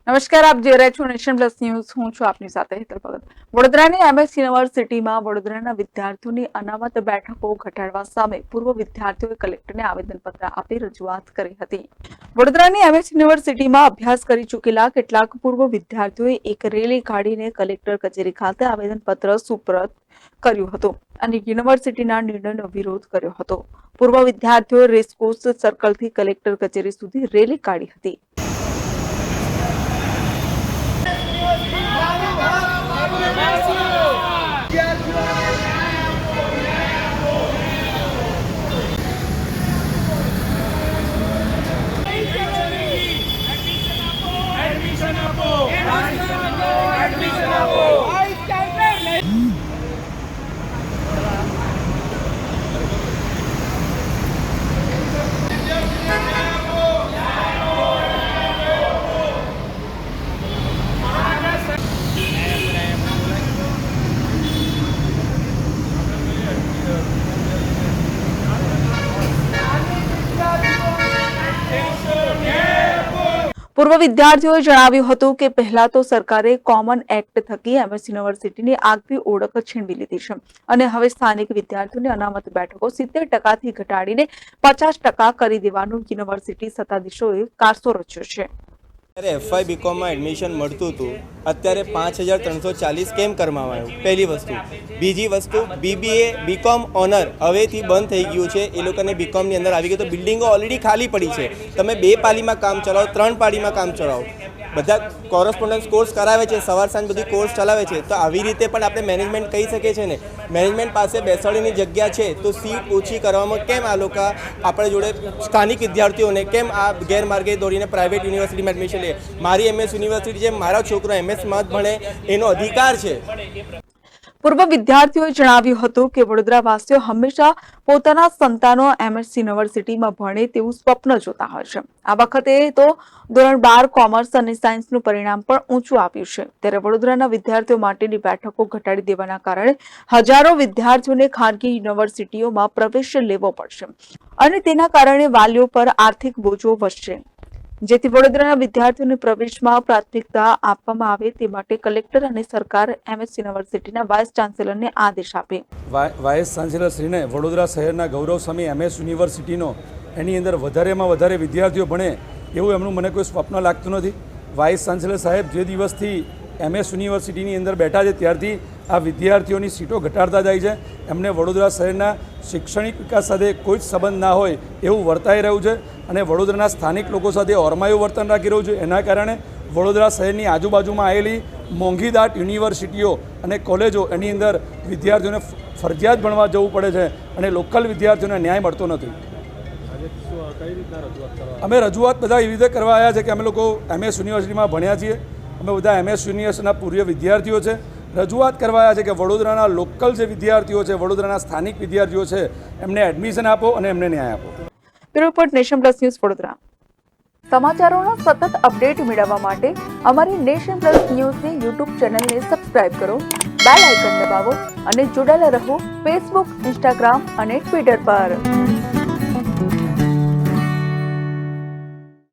નમસ્કાર, આપ જોઈ રહ્યા છો નેશન પ્લસ ન્યૂઝ. હું છું આપની સાથે હેતલ ભગત. વડોદરાની એમએસ યુનિવર્સિટીમાં વડોદરાના વિદ્યાર્થીઓની અનામત બેઠકો ઘટાડવા સામે પૂર્વ વિદ્યાર્થીઓએ કલેક્ટરને આવેદનપત્ર આપી રજૂઆત કરી હતી. વડોદરાની એમએસ યુનિવર્સિટીમાં અભ્યાસ કરી ચૂકેલા કેટલાક પૂર્વ વિદ્યાર્થીઓએ એક રેલી કાઢીને કલેક્ટર કચેરી ખાતે આવેદનપત્ર સુપરત કર્યું હતું અને યુનિવર્સિટીના નિર્ણયનો વિરોધ કર્યો હતો. પૂર્વ વિદ્યાર્થીઓએ રેસકોર્સ સર્કલથી કલેક્ટર કચેરી સુધી રેલી કાઢી હતી. પૂર્વ વિદ્યાર્થીઓએ જણાવ્યું હતું કે પહેલા તો સરકારે કોમન એક્ટ થકી એમએસ યુનિવર્સિટીની આગવી ઓળખ છીનવી લીધી છે અને હવે સ્થાનિક વિદ્યાર્થીઓની અનામત બેઠકો 70% ઘટાડીને 50% કરી દેવાનું યુનિવર્સિટી સત્તાધીશોએ કારસો રચ્યો છે. એફવાય બીકોમમાં એડમિશન મળતું હતું, અત્યારે 5340 કેમ કરવામાં આવ્યું? પહેલી વસ્તુ. બીજી વસ્તુ, બીબીએ બીકોમ ઓનર હવેથી બંધ થઈ ગયું છે. એ લોકોને બીકોમની અંદર આવી ગયું તો બિલ્ડિંગો ઓલરેડી ખાલી પડી છે. તમે 2 પાલીમાં કામ ચલાવો, 3 પાલીમાં કામ ચલાવો, બધા કોરસ્પોન્ડન્સ કોર્સ કરાવે છે, સવાર સાંજ બધી કોર્સ ચલાવે છે. તો આવી રીતે પણ આપણે મેનેજમેન્ટ કહી શકીએ છીએ ને, મેનેજમેન્ટ પાસે બેસાડીની જગ્યા છે તો સીટ ઓછી કરવામાં કેમ આ લોકો આપણા જોડે સ્થાનિક વિદ્યાર્થીઓને કેમ આ ગેરમાર્ગે દોડીને પ્રાઇવેટ યુનિવર્સિટીમાં એડમિશન લે? મારી એમએસ યુનિવર્સિટી છે, મારા છોકરો એમએસમાં જ ભણે, એનો અધિકાર છે. પૂર્વ વિદ્યાર્થીઓએ જણાવ્યું હતું કે વડોદરાવાસીઓ હંમેશા પોતાના સંતાનો એમએસ યુનિવર્સિટીમાં ભણે તેવું સ્વપ્ન જોતા હોય છે. આ વખતે તો ધોરણ 12 કોમર્સ અને સાયન્સનું પરિણામ પણ ઊંચું આવ્યું છે. ત્યારે વડોદરાના વિદ્યાર્થીઓ માટેની બેઠકો ઘટાડી દેવાના કારણે હજારો વિદ્યાર્થીઓને ખાનગી યુનિવર્સિટીઓમાં પ્રવેશ લેવો પડશે અને તેના કારણે વાલીઓ પર આર્થિક બોજો વધશે. જેથી વડોદરાના વિદ્યાર્થીઓને પ્રવેશમાં પ્રાથમિકતા આપવામાં આવે તે માટે કલેક્ટર અને સરકાર એમએસ યુનિવર્સિટીના વાઇસ ચાન્સેલરને આદેશ આપે. વાઇસ ચાન્સેલર શ્રીને વડોદરા શહેરના ગૌરવસ્વામી એમએસ યુનિવર્સિટીનો એની અંદર વધારેમાં વધારે વિદ્યાર્થીઓ ભણે એવું એમનું મને કોઈ સ્વપ્ન લાગતું નથી. વાઇસ ચાન્સેલર સાહેબ જે દિવસથી એમએસ યુનિવર્સિટીની અંદર બેઠા છે ત્યારથી આ વિદ્યાર્થીઓની સીટો ઘટાડતા જાય છે. એમને વડોદરા શહેરના શૈક્ષણિક વિકાસ સાથે કોઈ જ સંબંધ ના હોય એવું વર્તાઈ રહ્યું છે અને વડોદરાના સ્થાનિક લોકો સાથે ઓરમાયું વર્તન રાખી રહ્યું છે. એના કારણે વડોદરા શહેરની આજુબાજુમાં આવેલી મોંઘીદાટ યુનિવર્સિટીઓ અને કોલેજો એની અંદર વિદ્યાર્થીઓને ફરજિયાત ભણવા જવું પડે છે અને લોકલ વિદ્યાર્થીઓને ન્યાય મળતો નથી. અમે રજૂઆત બધા એવી રીતે કરવા આવ્યા છે કે અમે લોકો એમએસ યુનિવર્સિટીમાં ભણ્યા છીએ, અમે બધા એમએસ યુનિવર્સિટીના પૂર્વ વિદ્યાર્થીઓ છે. રજૂઆત કરવા આવ્યા છે કે વડોદરાના લોકલ જે વિદ્યાર્થીઓ છે, વડોદરાના સ્થાનિક વિદ્યાર્થીઓ છે, એમને એડમિશન આપો અને એમને ન્યાય આપો. Report nation plus news Vadodara. સમાચારોના સતત અપડેટ મેળવવા માટે અમારી નેશન પ્લસ ન્યૂઝની યુટ્યુબ ચેનલને સબસ્ક્રાઇબ કરો, બેલ આઇકન દબાવો અને જોડાયેલા રહો ફેસબુક, ઇન્સ્ટાગ્રામ અને ટ્વિટર પર.